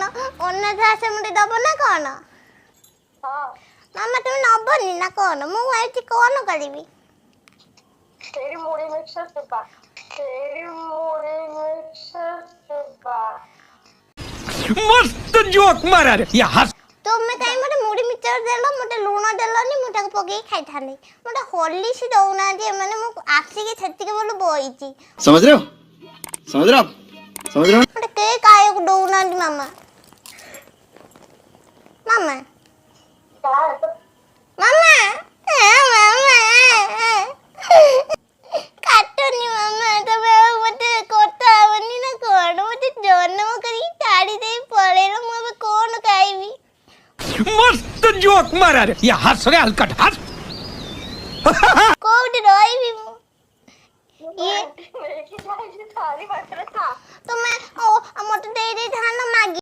ଅନାଥ ଆଶ୍ରମରେ ଦବ ନା କଣ? ମାମା তুমি ନବନି ନା କଣ? ମୁଁ ଏଠି କଣ କରିବି? तेरी मुड़ी मिक्सर चुपा तेरी मुड़ी मिक्सर चुपा मस्त जोक मारा रे ये हंस तुमे काई मते मुड़ी मिक्सर देलो मते लूण देलोनी मु ताको पकेई खाइथानी मते हॉर्लिक्स दउना जे माने मु आसी के छत्ती के बोलो बोईची समझ रहे हो मते के काय को दउना दी मामा मामा मामा मामा काटोनी मामा तबे मते कोता बनी ना कोन मते जन्म करी ताड़ी दे पळेलो मु अब कोन खाइबी मस्त जोक मारा रे ये हंस रे हलकट हंस कोउडी रहिबी मु ये मेरी जाई सारी बटर था तो मैं ओ मते दे दे थाना मागी